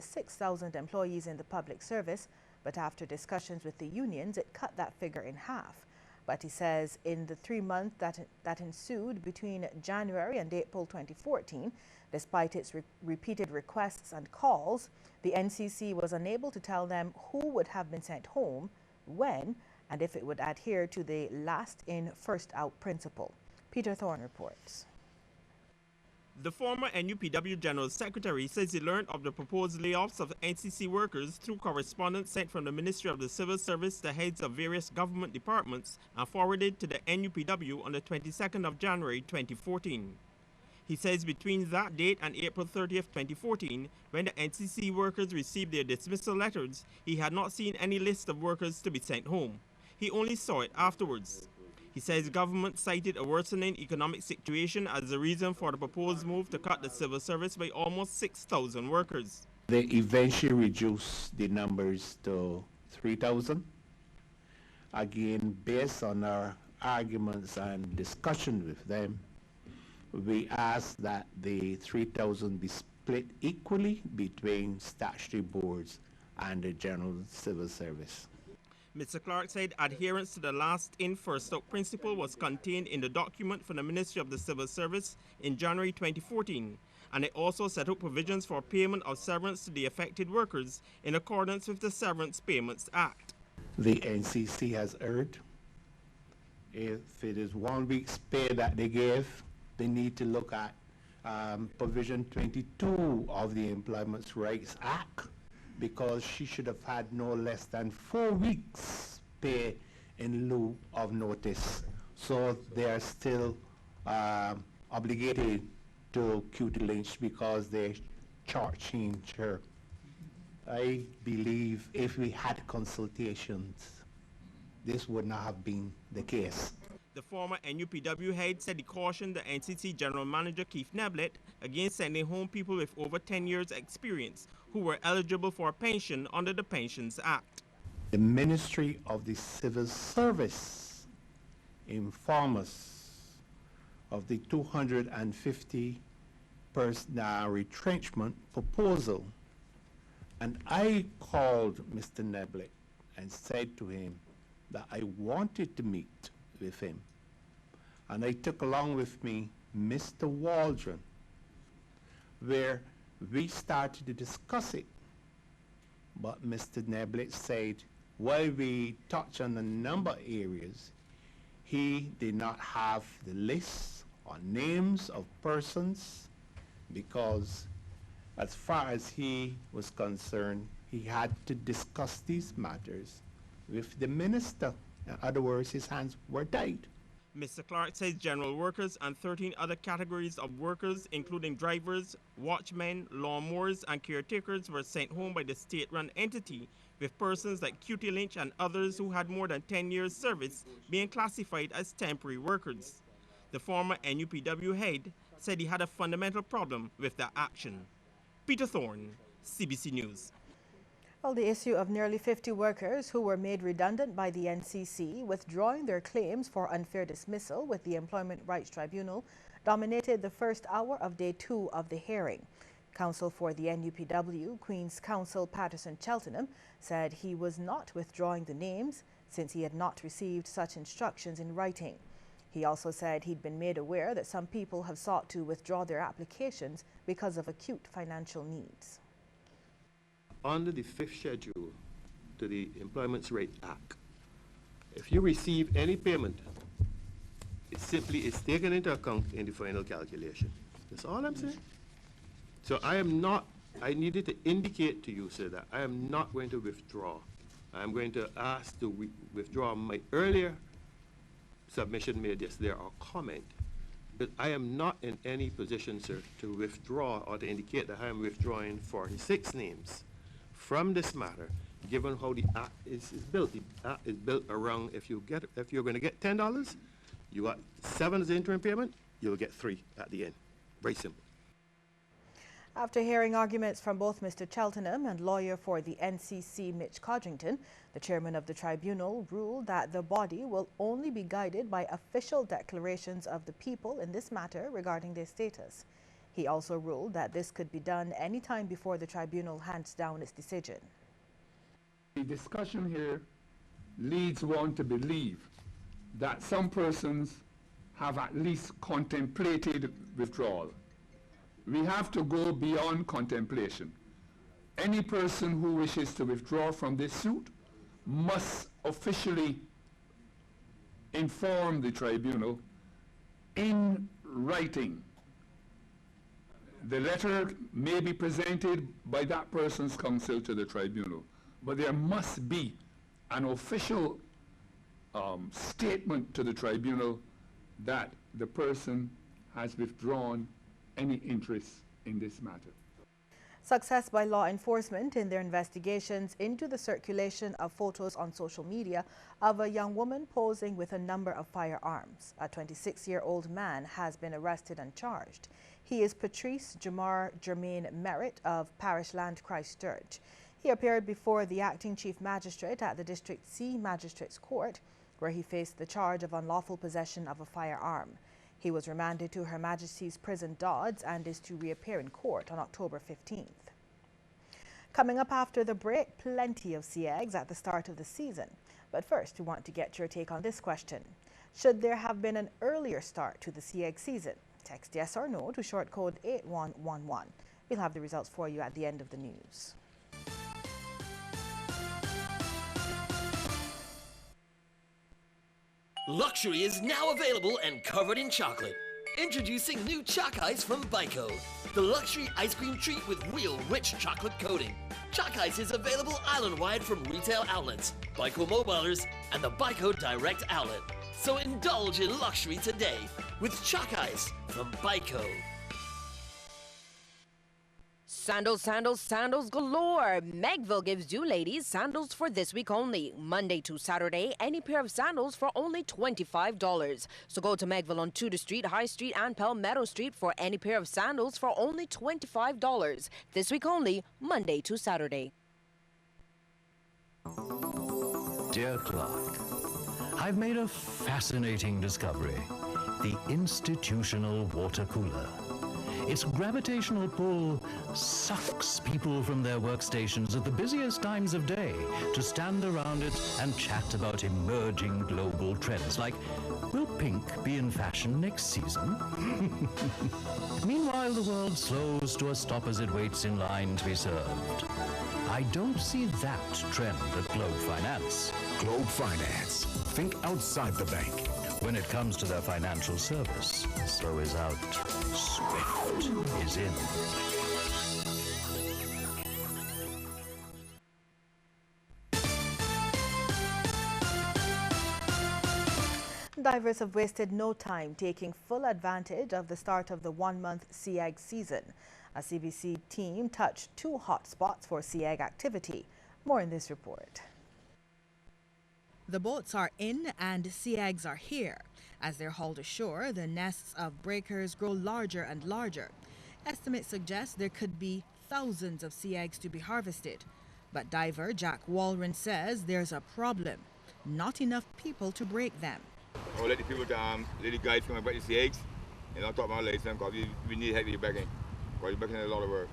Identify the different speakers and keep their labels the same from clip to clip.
Speaker 1: 6,000 employees in the public service, but after discussions with the unions, it cut that figure in half. But he says in the 3 months that ensued between January and April 2014, despite its repeated requests and calls, the NCC was unable to tell them who would have been sent home, when, and if it would adhere to the last in, first out principle. Peter Thorne reports.
Speaker 2: The former NUPW General Secretary says he learned of the proposed layoffs of NCC workers through correspondence sent from the Ministry of the Civil Service to heads of various government departments and forwarded to the NUPW on the 22nd of January 2014. He says between that date and April 30th, 2014, when the NCC workers received their dismissal letters, he had not seen any list of workers to be sent home. He only saw it afterwards. He says government cited a worsening economic situation as the reason for the proposed move to cut the civil service by almost 6,000 workers.
Speaker 3: They eventually reduced the numbers to 3,000. Again, based on our arguments and discussion with them, we asked that the 3,000 be split equally between statutory boards and the general civil service.
Speaker 2: Mr. Clark said adherence to the last in, first out principle was contained in the document from the Ministry of the Civil Service in January 2014, and it also set out provisions for payment of severance to the affected workers in accordance with the Severance Payments Act.
Speaker 3: The NCC has erred. If it is 1 week's pay that they gave, they need to look at provision 22 of the Employment Rights Act, because she should have had no less than 4 weeks pay in lieu of notice. So they are still obligated to QT Lynch because they shortchanged her. I believe if we had consultations, this would not have been the case.
Speaker 2: The former NUPW head said he cautioned the NCC General Manager Keith Neblett against sending home people with over 10 years' experience who were eligible for a pension under the Pensions Act.
Speaker 3: The Ministry of the Civil Service informed us of the 250 person retrenchment proposal, and I called Mr. Neblett and said to him that I wanted to meet with him, and I took along with me Mr. Waldron, where we started to discuss it. But Mr. Neblett said while we touched on a number of areas, he did not have the list or names of persons, because as far as he was concerned, he had to discuss these matters with the minister. In other words, his hands were tied.
Speaker 2: Mr. Clark says general workers and 13 other categories of workers, including drivers, watchmen, lawnmowers, and caretakers, were sent home by the state-run entity, with persons like QT Lynch and others who had more than 10 years service being classified as temporary workers. The former NUPW head said he had a fundamental problem with that action. Peter Thorne, CBC News.
Speaker 1: Well, the issue of nearly 50 workers who were made redundant by the NCC withdrawing their claims for unfair dismissal with the Employment Rights Tribunal dominated the first hour of day 2 of the hearing. Counsel for the NUPW, Queen's Counsel Patterson Cheltenham, said he was not withdrawing the names since he had not received such instructions in writing. He also said he'd been made aware that some people have sought to withdraw their applications because of acute financial needs.
Speaker 4: Under the 5th schedule to the Employment Rights Act, if you receive any payment, it simply is taken into account in the final calculation. That's all I'm saying. So I needed to indicate to you, sir, that I am not going to withdraw. I'm going to ask to withdraw my earlier submission made yesterday or comment. But I am not in any position, sir, to withdraw or to indicate that I am withdrawing 46 names from this matter, given how the Act is built. The Act is built around if you're going to get $10, you got 7 as the interim payment, you'll get 3 at the end. Very simple.
Speaker 1: After hearing arguments from both Mr. Cheltenham and lawyer for the NCC, Mitch Codrington, the chairman of the tribunal ruled that the body will only be guided by official declarations of the people in this matter regarding their status. He also ruled that this could be done any time before the tribunal hands down its decision.
Speaker 5: The discussion here leads one to believe that some persons have at least contemplated withdrawal. We have to go beyond contemplation. Any person who wishes to withdraw from this suit must officially inform the tribunal in writing. The letter may be presented by that person's counsel to the tribunal, but there must be an official statement to the tribunal that the person has withdrawn any interest in this matter.
Speaker 1: Success by law enforcement in their investigations into the circulation of photos on social media of a young woman posing with a number of firearms. A 26-year-old man has been arrested and charged. He is Patrice Jamar Germain Merritt of Parish Land, Christchurch. He appeared before the acting chief magistrate at the District C Magistrates Court, where he faced the charge of unlawful possession of a firearm. He was remanded to Her Majesty's Prison Dodds and is to reappear in court on October 15th. Coming up after the break, plenty of sea eggs at the start of the season. But first, we want to get your take on this question. Should there have been an earlier start to the sea egg season? Text yes or no to short code 8111. We'll have the results for you at the end of the news.
Speaker 6: Luxury is now available and covered in chocolate. Introducing new Choc Ice from Byko, the luxury ice cream treat with real rich chocolate coating. Choc Ice is available island-wide from retail outlets, Byko Mobilers, and the Byko Direct Outlet. So indulge in luxury today with Choc Ice from Byko.
Speaker 7: Sandals, sandals, sandals galore. Megville gives you ladies sandals for this week only. Monday to Saturday, any pair of sandals for only $25. So go to Megville on Tudor Street, High Street, and Palmetto Street for any pair of sandals for only $25. This week only, Monday to Saturday.
Speaker 8: Dear Clark, I've made a fascinating discovery. The institutional water cooler. Its gravitational pull sucks people from their workstations at the busiest times of day to stand around it and chat about emerging global trends like, will pink be in fashion next season? Meanwhile, the world slows to a stop as it waits in line to be served. I don't see that trend at Globe Finance.
Speaker 9: Globe Finance. Think outside the bank.
Speaker 8: When it comes to their financial service, slow is out, swift is in.
Speaker 1: Divers have wasted no time taking full advantage of the start of the one-month sea egg season. A CBC team touched 2 hot spots for sea egg activity. More in this report. The boats are in and sea eggs are here. As they're hauled ashore, the nests of breakers grow larger and larger. Estimates suggest there could be thousands of sea eggs to be harvested. But diver Jack Walren says there's a problem. Not enough people to break them.
Speaker 10: I'll let the people, let the guys come and break the sea eggs. And I'll talk about later because we need heavy backing. Because you're backing a lot of work.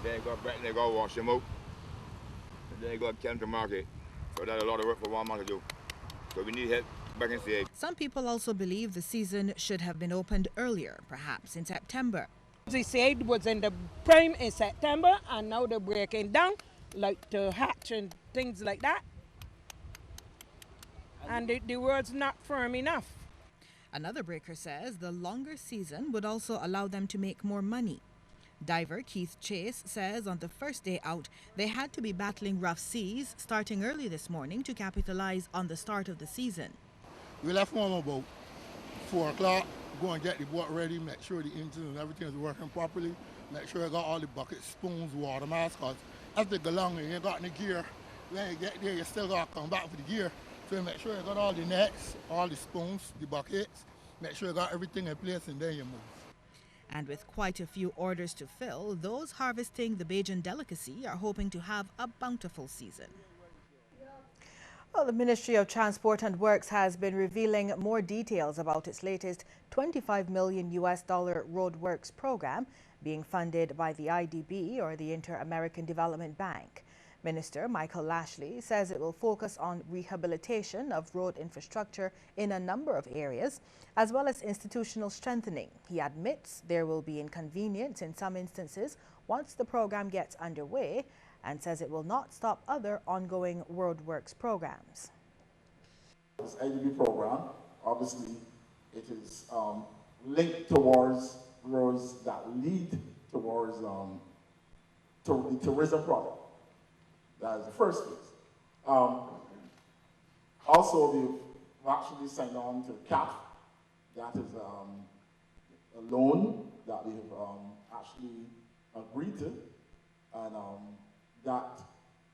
Speaker 10: Then they got to wash them out. And then they got to carry them to market. So that's a lot of work for one month to do. So we need help back in the egg.
Speaker 1: Some people also believe the season should have been opened earlier, perhaps in September.
Speaker 11: The seed was in the prime in September and now they're breaking down, like to hatch and things like that. And the word's not firm enough.
Speaker 1: Another breaker says the longer season would also allow them to make more money. Diver Keith Chase says on the first day out, they had to be battling rough seas starting early this morning to capitalize on the start of the season.
Speaker 12: We left home about 4 o'clock, go and get the boat ready, make sure the engine and everything is working properly, make sure I got all the buckets, spoons, water masks, because as they go along and you ain't got any gear, when you get there you still got to come back for the gear. So make sure you got all the nets, all the spoons, the buckets, make sure you got everything in place and then you move.
Speaker 1: And with quite a few orders to fill, those harvesting the Bajan delicacy are hoping to have a bountiful season. Well, the Ministry of Transport and Works has been revealing more details about its latest $25 million road works program being funded by the IDB, or the Inter-American Development Bank. Minister Michael Lashley says it will focus on rehabilitation of road infrastructure in a number of areas, as well as institutional strengthening. He admits there will be inconvenience in some instances once the program gets underway, and says it will not stop other ongoing roadworks programs.
Speaker 13: This IDB program, obviously, it is linked towards roads that lead towards the tourism project. That is the first phase. Also, we've actually signed on to CAF. That is a loan that we've actually agreed to, and that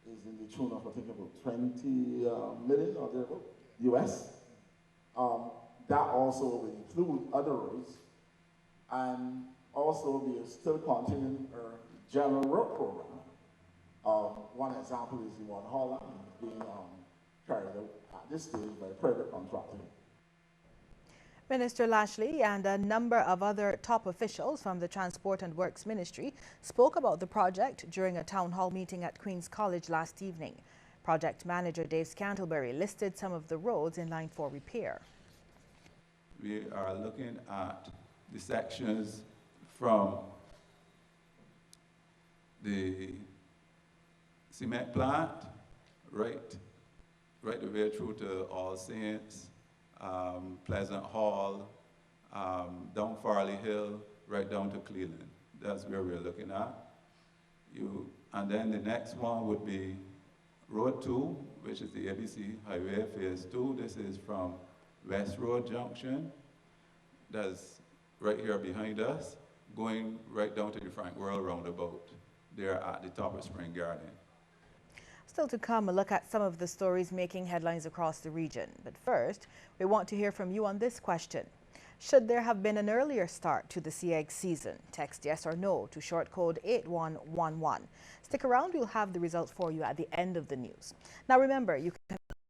Speaker 13: is in the tune of, I think, about 20 million or thereabout US. That also will include other roads, and also we are still continuing our general road program. One example is the one Holland being carried out at this stage by a private contractor.
Speaker 1: Minister Lashley and a number of other top officials from the Transport and Works Ministry spoke about the project during a town hall meeting at Queen's College last evening. Project manager Dave Scantlebury listed some of the roads in line for repair.
Speaker 14: We are looking at the sections from the cement plant right the way through to All Saints, Pleasant Hall, down Farley Hill, right down to Cleveland. That's where we're looking at. And then the next one would be Road 2, which is the ABC Highway Phase 2. This is from West Road Junction, that's right here behind us, going right down to the Frank World Roundabout, there at the top of Spring Garden.
Speaker 1: Still to come, a look at some of the stories making headlines across the region. But first, we want to hear from you on this question. Should there have been an earlier start to the sea egg season? Text yes or no to short code 8111. Stick around, we'll have the results for you at the end of the news. Now remember, you can